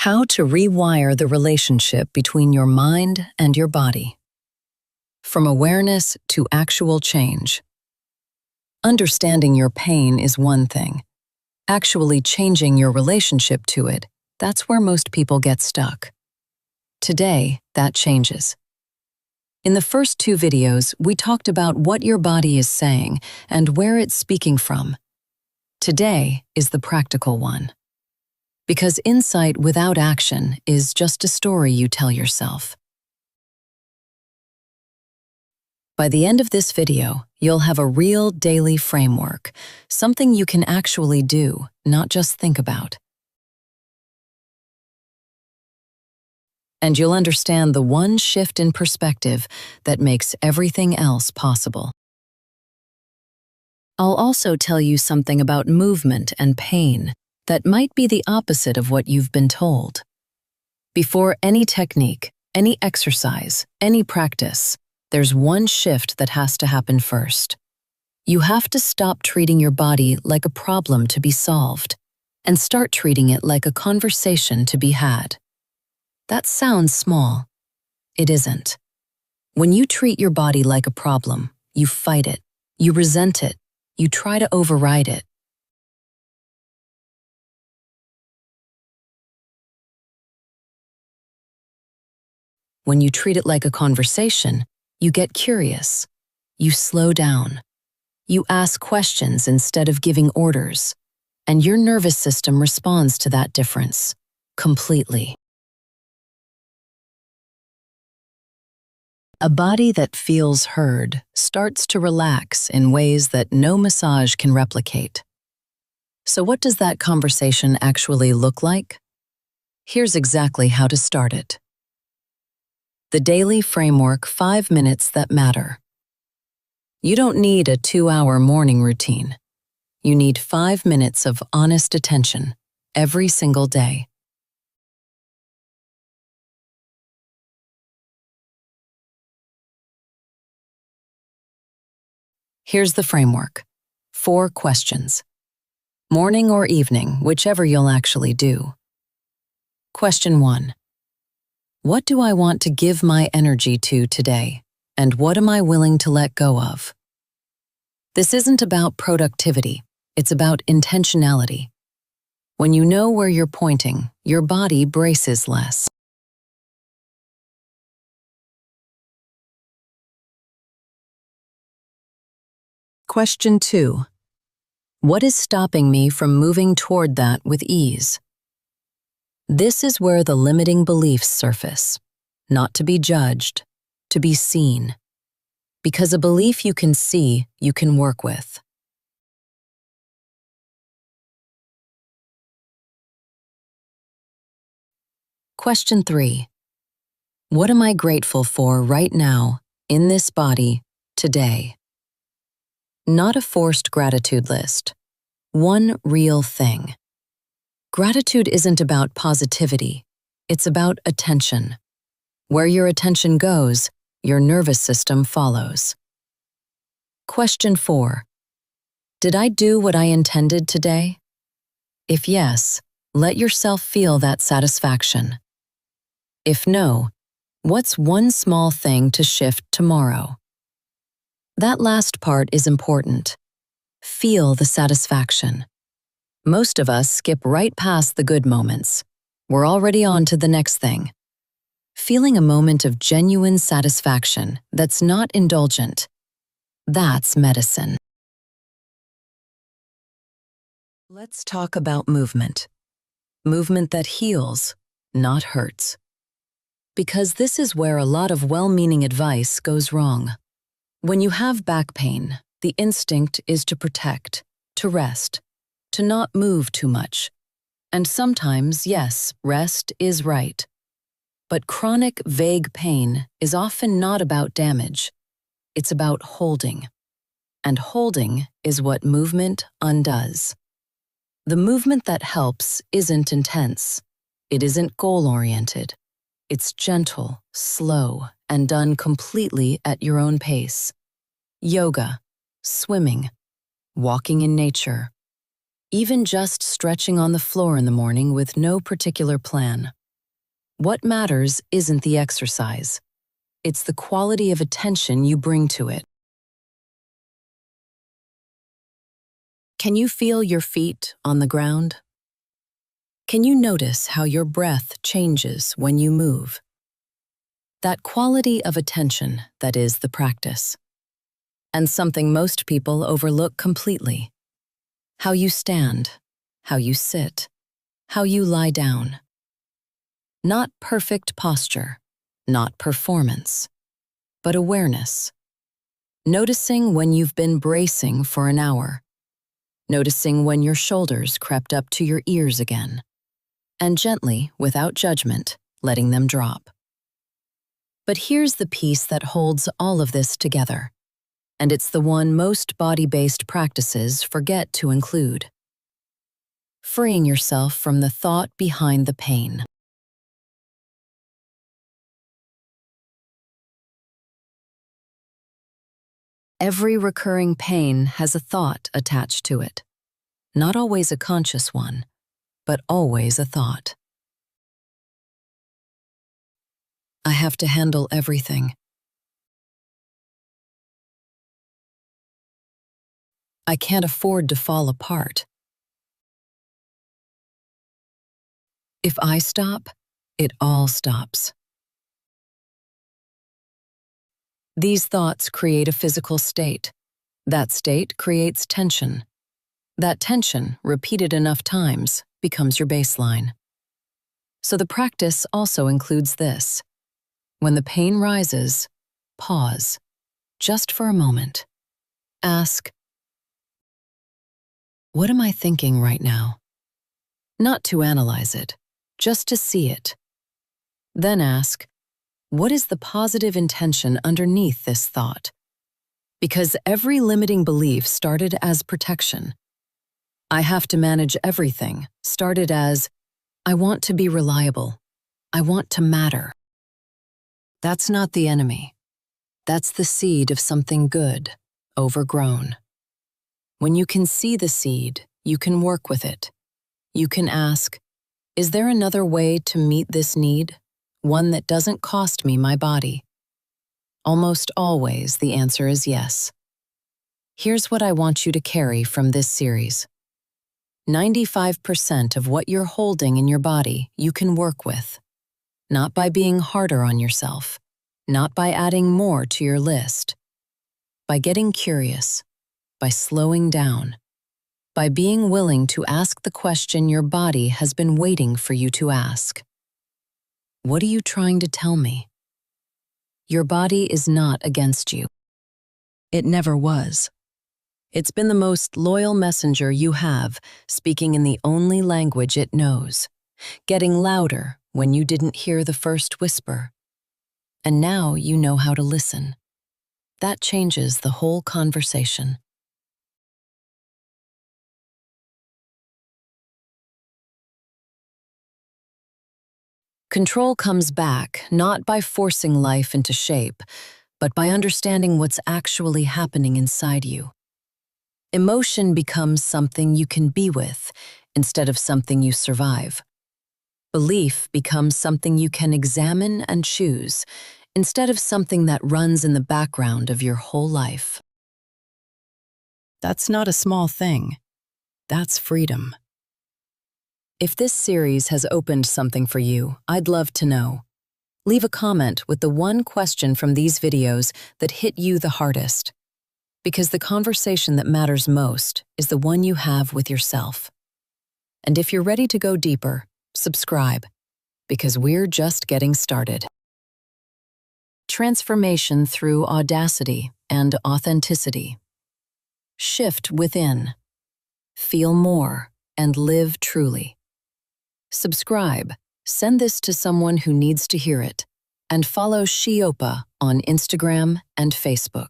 How to rewire the relationship between your mind and your body. From awareness to actual change. Understanding your pain is one thing. Actually changing your relationship to it, that's where most people get stuck. Today, that changes. In the first two videos, we talked about what your body is saying and where it's speaking from. Today is the practical one. Because insight without action is just a story you tell yourself. By the end of this video, you'll have a real daily framework, something you can actually do, not just think about. And you'll understand the one shift in perspective that makes everything else possible. I'll also tell you something about movement and pain that might be the opposite of what you've been told. Before any technique, any exercise, any practice, there's one shift that has to happen first. You have to stop treating your body like a problem to be solved and start treating it like a conversation to be had. That sounds small. It isn't. When you treat your body like a problem, you fight it, you resent it, you try to override it. When you treat it like a conversation, you get curious. You slow down. You ask questions instead of giving orders, and your nervous system responds to that difference completely. A body that feels heard starts to relax in ways that no massage can replicate. So what does that conversation actually look like? Here's exactly how to start it. The daily framework, 5 minutes that matter. You don't need a 2-hour morning routine. You need 5 minutes of honest attention every single day. Here's the framework. 4 questions. Morning or evening, whichever you'll actually do. Question 1. What do I want to give my energy to today, and what am I willing to let go of? This isn't about productivity, it's about intentionality. When you know where you're pointing, your body braces less. Question 2. What is stopping me from moving toward that with ease? This is where the limiting beliefs surface. Not to be judged, to be seen. Because a belief you can see, you can work with. Question 3. What am I grateful for right now, in this body, today? Not a forced gratitude list. One real thing. Gratitude isn't about positivity, it's about attention. Where your attention goes, your nervous system follows. Question 4. Did I do what I intended today? If yes, let yourself feel that satisfaction. If no, what's one small thing to shift tomorrow? That last part is important. Feel the satisfaction. Most of us skip right past the good moments. We're already on to the next thing. Feeling a moment of genuine satisfaction that's not indulgent. That's medicine. Let's talk about movement. Movement that heals, not hurts. Because this is where a lot of well-meaning advice goes wrong. When you have back pain, the instinct is to protect, to rest, to not move too much. And sometimes, yes, rest is right. But chronic, vague pain is often not about damage. It's about holding. And holding is what movement undoes. The movement that helps isn't intense. It isn't goal-oriented. It's gentle, slow, and done completely at your own pace. Yoga, swimming, walking in nature. Even just stretching on the floor in the morning with no particular plan. What matters isn't the exercise. It's the quality of attention you bring to it. Can you feel your feet on the ground? Can you notice how your breath changes when you move? That quality of attention that is the practice. And something most people overlook completely. How you stand, how you sit, how you lie down. Not perfect posture, not performance, but awareness. Noticing when you've been bracing for an hour. Noticing when your shoulders crept up to your ears again. And gently, without judgment, letting them drop. But here's the piece that holds all of this together. And it's the one most body-based practices forget to include. Freeing yourself from the thought behind the pain. Every recurring pain has a thought attached to it. Not always a conscious one, but always a thought. I have to handle everything. I can't afford to fall apart. If I stop, it all stops. These thoughts create a physical state. That state creates tension. That tension, repeated enough times, becomes your baseline. So the practice also includes this. When the pain rises, pause, just for a moment. Ask, what am I thinking right now? Not to analyze it, just to see it. Then ask, what is the positive intention underneath this thought? Because every limiting belief started as protection. I have to manage everything started as, I want to be reliable. I want to matter. That's not the enemy. That's the seed of something good, overgrown. When you can see the seed, you can work with it. You can ask, is there another way to meet this need? One that doesn't cost me my body? Almost always the answer is yes. Here's what I want you to carry from this series. 95% of what you're holding in your body you can work with. Not by being harder on yourself, not by adding more to your list. By getting curious, by slowing down, by being willing to ask the question your body has been waiting for you to ask. What are you trying to tell me? Your body is not against you. It never was. It's been the most loyal messenger you have, speaking in the only language it knows, getting louder when you didn't hear the first whisper. And now you know how to listen. That changes the whole conversation. Control comes back not by forcing life into shape, but by understanding what's actually happening inside you. Emotion becomes something you can be with instead of something you survive. Belief becomes something you can examine and choose instead of something that runs in the background of your whole life. That's not a small thing. That's freedom. If this series has opened something for you, I'd love to know. Leave a comment with the one question from these videos that hit you the hardest. Because the conversation that matters most is the one you have with yourself. And if you're ready to go deeper, subscribe, because we're just getting started. Transformation through audacity and authenticity. Shift within. Feel more and live truly. Subscribe, send this to someone who needs to hear it, and follow Shiopa on Instagram and Facebook.